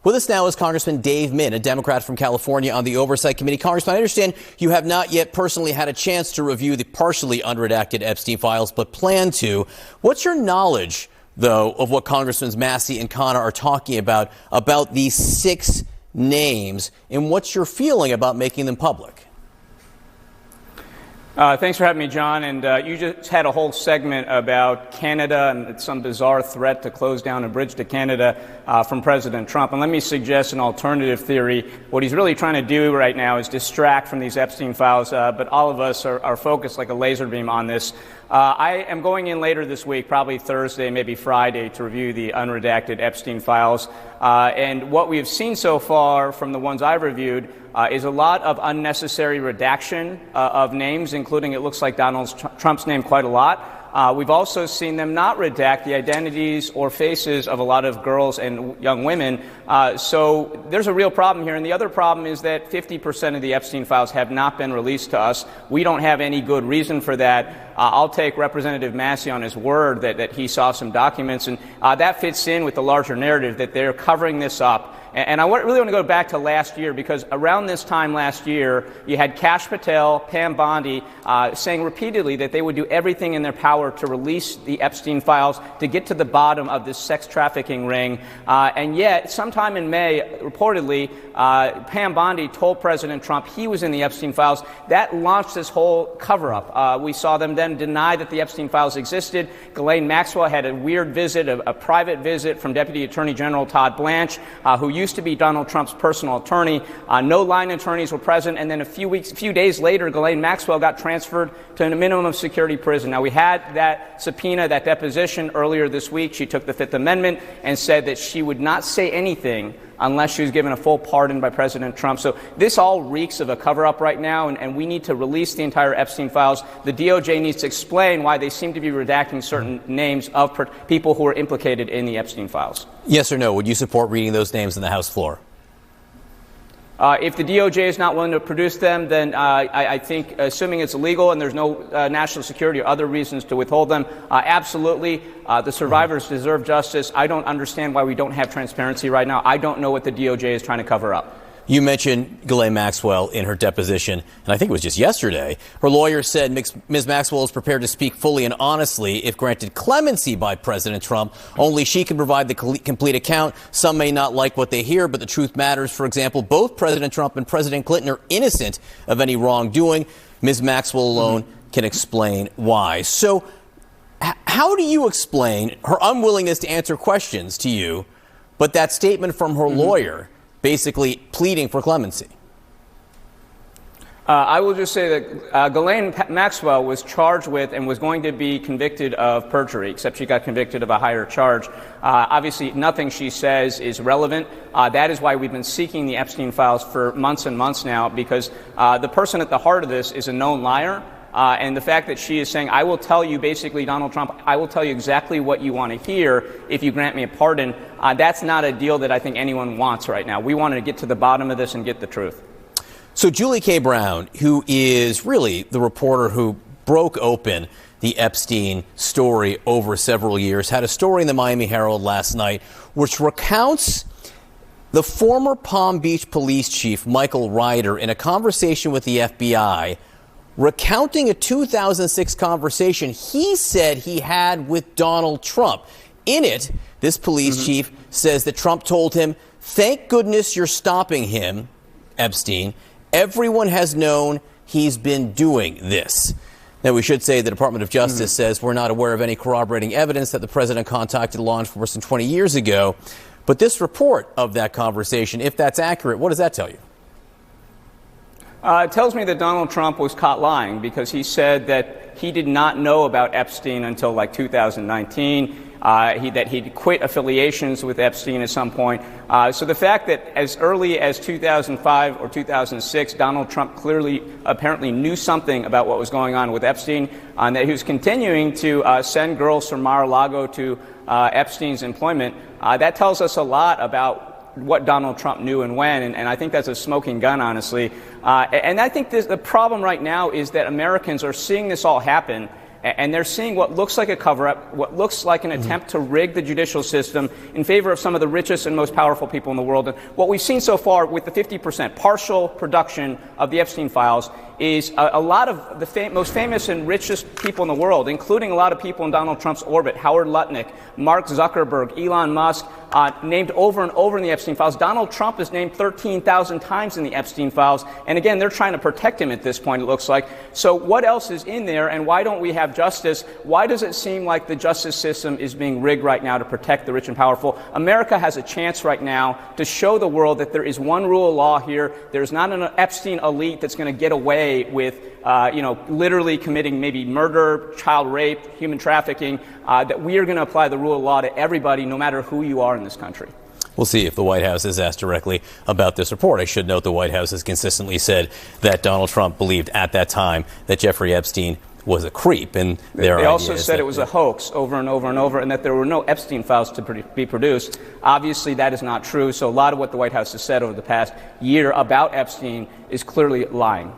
With us now is Congressman Dave Min, a Democrat from California on the Oversight Committee. Congressman, I understand you have not yet personally had a chance to review the partially unredacted Epstein files, but plan to. What's your knowledge, though, of what Congressmen Massey and Khanna are talking about these 6 names, and what's your feeling about making them public? Thanks for having me, John. And you just had a whole segment about Canada and some bizarre threat to close down a bridge to Canada from President Trump. And let me suggest an alternative theory. What he's really trying to do right now is distract from these Epstein files, but all of us are focused like a laser beam on this. I am going in later this week, probably Thursday, maybe Friday, to review the unredacted Epstein files. And what we have seen so far from the ones I've reviewed is a lot of unnecessary redaction of names, including it looks like Donald Trump's name quite a lot. We've also seen them not redact the identities or faces of a lot of girls and young women. So there's a real problem here. And the other problem is that 50% of the Epstein files have not been released to us. We don't have any good reason for that. I'll take Representative Massey on his word that he saw some documents, and that fits in with the larger narrative that they're covering this up. And I really want to go back to last year, because around this time last year, you had Kash Patel, Pam Bondi saying repeatedly that they would do everything in their power to release the Epstein files to get to the bottom of this sex trafficking ring. And yet, sometime in May, reportedly, Pam Bondi told President Trump he was in the Epstein files. That launched this whole cover-up. We saw them then deny that the Epstein files existed. Ghislaine Maxwell had a weird visit, a private visit from Deputy Attorney General Todd Blanche, who used to be Donald Trump's personal attorney. No line attorneys were present, and then a few days later, Ghislaine Maxwell got transferred to a minimum security prison. Now, we had that subpoena, that deposition earlier this week. She took the Fifth Amendment and said that she would not say anything unless she was given a full pardon by President Trump. So this all reeks of a cover-up right now, and we need to release the entire Epstein files. The DOJ needs to explain why they seem to be redacting certain names of people who are implicated in the Epstein files. Yes or no? Would you support reading those names on the House floor? If the DOJ is not willing to produce them, then I think, assuming it's illegal and there's no national security or other reasons to withhold them, absolutely. The survivors deserve justice. I don't understand why we don't have transparency right now. I don't know what the DOJ is trying to cover up. You mentioned Ghislaine Maxwell in her deposition, and I think it was just yesterday. Her lawyer said Ms. Maxwell is prepared to speak fully and honestly if granted clemency by President Trump. Only she can provide the complete account. Some may not like what they hear, but the truth matters. For example, both President Trump and President Clinton are innocent of any wrongdoing. Ms. Maxwell alone can explain why. So how do you explain her unwillingness to answer questions to you, but that statement from her lawyer basically pleading for clemency? I will just say that Ghislaine Maxwell was charged with and was going to be convicted of perjury, except she got convicted of a higher charge. Obviously, nothing she says is relevant. That is why we've been seeking the Epstein files for months and months now, because the person at the heart of this is a known liar. And the fact that she is saying, I will tell you, basically, Donald Trump, I will tell you exactly what you want to hear if you grant me a pardon, that's not a deal that I think anyone wants right now. We want to get to the bottom of this and get the truth. So Julie K. Brown, who is really the reporter who broke open the Epstein story over several years, had a story in the Miami Herald last night which recounts the former Palm Beach police chief, Michael Ryder, in a conversation with the FBI, recounting a 2006 conversation he said he had with Donald Trump. In it, this police chief says that Trump told him, "Thank goodness you're stopping him, Epstein. Everyone has known he's been doing this." Now, we should say the Department of Justice says we're not aware of any corroborating evidence that the president contacted law enforcement 20 years ago. But this report of that conversation, if that's accurate, what does that tell you? It tells me that Donald Trump was caught lying, because he said that he did not know about Epstein until like 2019. That he'd quit affiliations with Epstein at some point. So the fact that as early as 2005 or 2006, Donald Trump clearly, apparently knew something about what was going on with Epstein, and that he was continuing to send girls from Mar-a-Lago to Epstein's employment, that tells us a lot about what Donald Trump knew and when, and I think that's a smoking gun, honestly. And I think the problem right now is that Americans are seeing this all happen, And they're seeing what looks like a cover-up, what looks like an attempt to rig the judicial system in favor of some of the richest and most powerful people in the world. And what we've seen so far with the 50% partial production of the Epstein files is a lot of the most famous and richest people in the world, including a lot of people in Donald Trump's orbit, Howard Lutnick, Mark Zuckerberg, Elon Musk, named over and over in the Epstein files. Donald Trump is named 13,000 times in the Epstein files. And again, they're trying to protect him at this point, it looks like. So what else is in there, and why don't we have justice? Why does it seem like the justice system is being rigged right now to protect the rich and powerful? America has a chance right now to show the world that there is one rule of law here. There's not an Epstein elite that's going to get away with, literally committing maybe murder, child rape, human trafficking, that we are going to apply the rule of law to everybody, no matter who you are in this country. We'll see if the White House is asked directly about this report. I should note the White House has consistently said that Donald Trump believed at that time that Jeffrey Epstein was a creep. And they also said it was a hoax over and over and over, and that there were no Epstein files to be produced. Obviously, that is not true. So a lot of what the White House has said over the past year about Epstein is clearly lying.